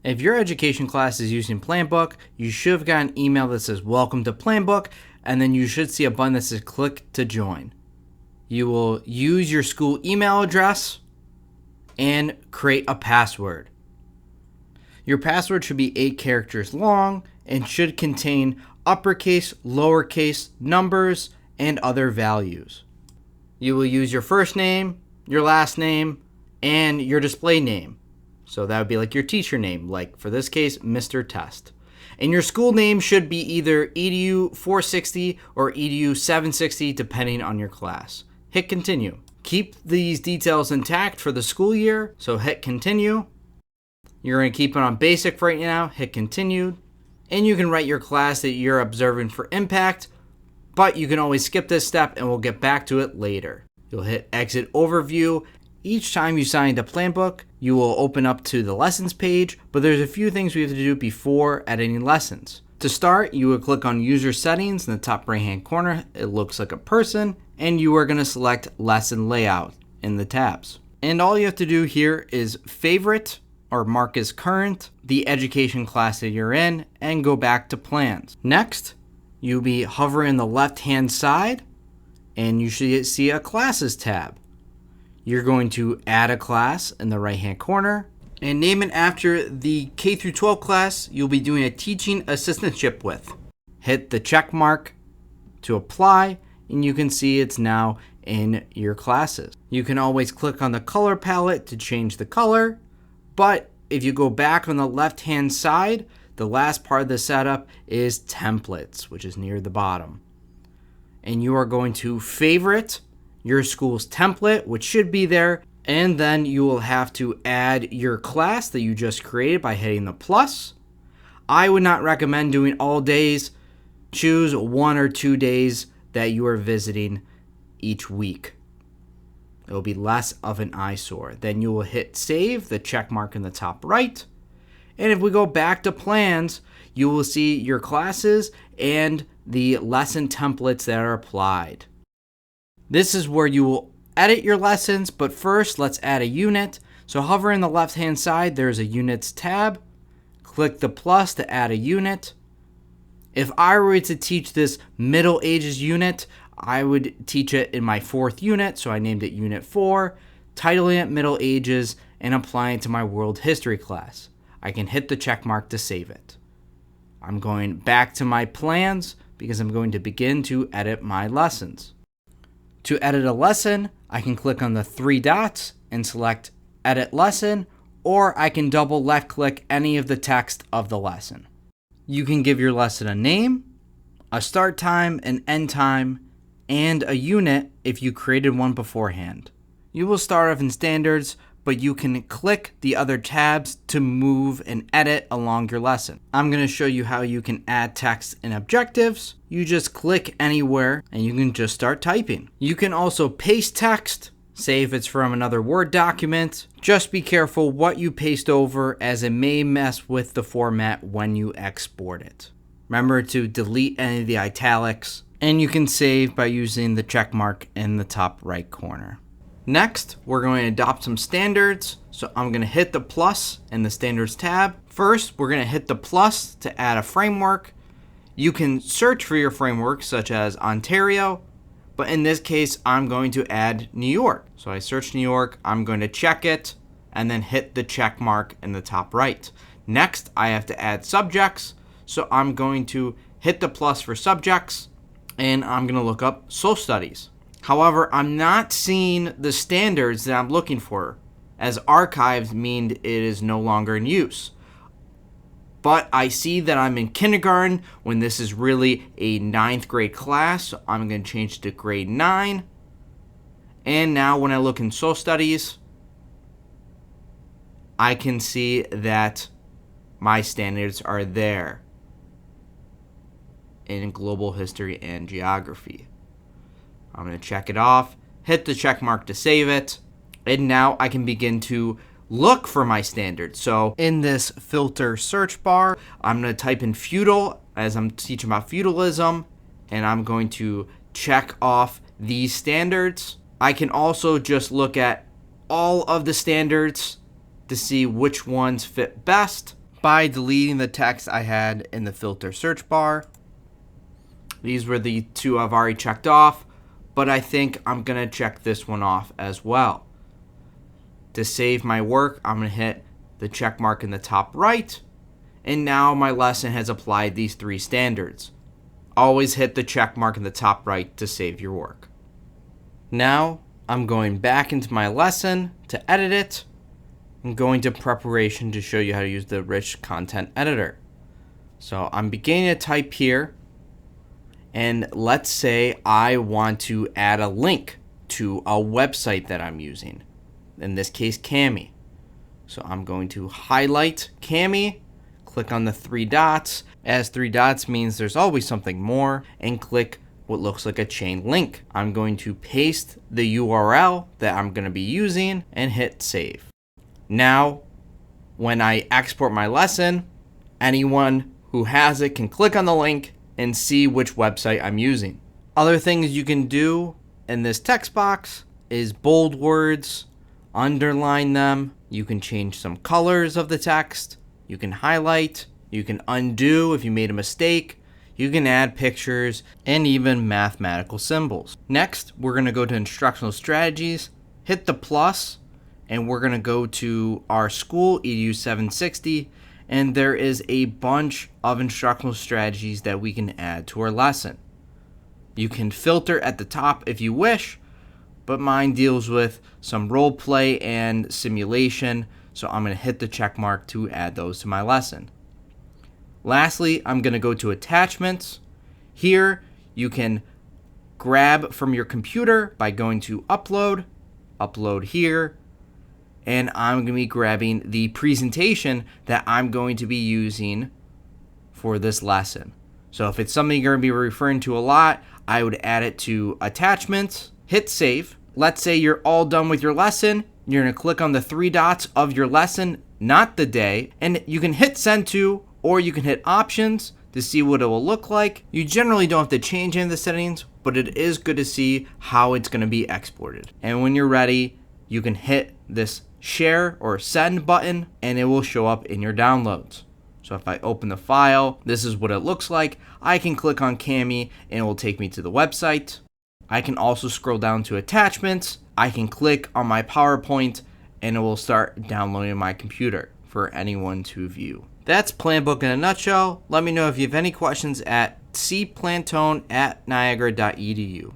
If your education class is using Planbook, you should have got an email that says welcome to Planbook, and then you should see a button that says click to join. You will use your school email address and create a password. Your password should be 8 characters long and should contain uppercase, lowercase, numbers, and other values. You will use your first name, your last name, and your display name. So that would be like your teacher name, like for this case, Mr. Test. And your school name should be either EDU 460 or EDU 760, depending on your class. Hit continue. Keep these details intact for the school year, so hit continue. You're going to keep it on basic for right now, hit continue. And you can write your class that you're observing for impact, but you can always skip this step and we'll get back to it later. You'll hit exit overview. Each time you sign into Planbook, you will open up to the lessons page, but there's a few things we have to do before editing lessons. To start, you will click on user settings in the top right hand corner. It looks like a person, and you are going to select lesson layout in the tabs. And all you have to do here is favorite or mark as current the education class that you're in and go back to plans. Next, you'll be hovering the left hand side and you should see a classes tab. You're going to add a class in the right hand corner and name it after the K through 12 class you'll be doing a teaching assistantship with. Hit the check mark to apply and you can see it's now in your classes. You can always click on the color palette to change the color, but if you go back on the left hand side, the last part of the setup is templates, which is near the bottom. And you are going to favorite your school's template, which should be there, and then you will have to add your class that you just created by hitting the plus. I would not recommend doing all days. Choose 1 or 2 days that you are visiting each week. It will be less of an eyesore. Then you will hit save, the check mark in the top right. And if we go back to plans, you will see your classes and the lesson templates that are applied. This is where you will edit your lessons, but first let's add a unit. So hover in the left hand side, there's a units tab. Click the plus to add a unit. If I were to teach this Middle Ages unit, I would teach it in my 4th unit, so I named it Unit 4, titling it Middle Ages, and applying it to my World History class. I can hit the check mark to save it. I'm going back to my plans because I'm going to begin to edit my lessons. To edit a lesson, I can click on the 3 dots and select Edit Lesson, or I can double left click any of the text of the lesson. You can give your lesson a name, a start time, an end time, and a unit if you created one beforehand. You will start off in standards, but you can click the other tabs to move and edit along your lesson. I'm going to show you how you can add text in objectives. You just click anywhere and you can just start typing. You can also paste text, say if it's from another Word document. Just be careful what you paste over as it may mess with the format when you export it. Remember to delete any of the italics, and you can save by using the check mark in the top right corner. Next, we're going to adopt some standards. So I'm going to hit the plus in the standards tab. First, we're going to hit the plus to add a framework. You can search for your framework such as Ontario, but in this case, I'm going to add New York. So I search New York, I'm going to check it, and then hit the check mark in the top right. Next, I have to add subjects. So I'm going to hit the plus for subjects, and I'm going to look up social studies. However, I'm not seeing the standards that I'm looking for, as archived mean it is no longer in use. But I see that I'm in kindergarten when this is really a 9th grade class, so I'm going to change to grade 9. And now when I look in social studies, I can see that my standards are there in global history and geography. I'm going to check it off, hit the check mark to save it, and now I can begin to look for my standards. So in this filter search bar, I'm going to type in feudal as I'm teaching about feudalism, and I'm going to check off these standards. I can also just look at all of the standards to see which ones fit best, by deleting the text I had in the filter search bar. These were the two I've already checked off, but I think I'm going to check this one off as well. To save my work, I'm going to hit the check mark in the top right, and now my lesson has applied these 3 standards. Always hit the check mark in the top right to save your work. Now I'm going back into my lesson to edit it. I'm going to preparation to show you how to use the rich content editor. So I'm beginning to type here, and let's say I want to add a link to a website that I'm using, in this case Cami. So I'm going to highlight Cami, click on the 3 dots, as 3 dots means there's always something more, and click what looks like a chain link. I'm going to paste the URL that I'm going to be using and hit save. Now, when I export my lesson, anyone who has it can click on the link and see which website I'm using. Other things you can do in this text box is bold words, underline them. You can change some colors of the text. You can highlight. You can undo if you made a mistake. You can add pictures and even mathematical symbols. Next, we're going to go to instructional strategies, hit the plus, and we're going to go to our school, EDU 760, and there is a bunch of instructional strategies that we can add to our lesson. You can filter at the top if you wish, but mine deals with some role play and simulation, so I'm going to hit the check mark to add those to my lesson. Lastly, I'm going to go to attachments. Here, you can grab from your computer by going to upload here, and I'm going to be grabbing the presentation that I'm going to be using for this lesson. So if it's something you're going to be referring to a lot, I would add it to attachments, hit save. Let's say you're all done with your lesson. You're going to click on the 3 dots of your lesson, not the day, and you can hit send to, or you can hit options to see what it will look like. You generally don't have to change any of the settings, but it is good to see how it's going to be exported. And when you're ready, you can hit this share or send button, and it will show up in your downloads. So if I open the file, this is what it looks like. I can click on Cami, and it will take me to the website. I can also scroll down to attachments. I can click on my PowerPoint, and it will start downloading on my computer for anyone to view. That's Planbook in a nutshell. Let me know if you have any questions at cplantone@niagara.edu.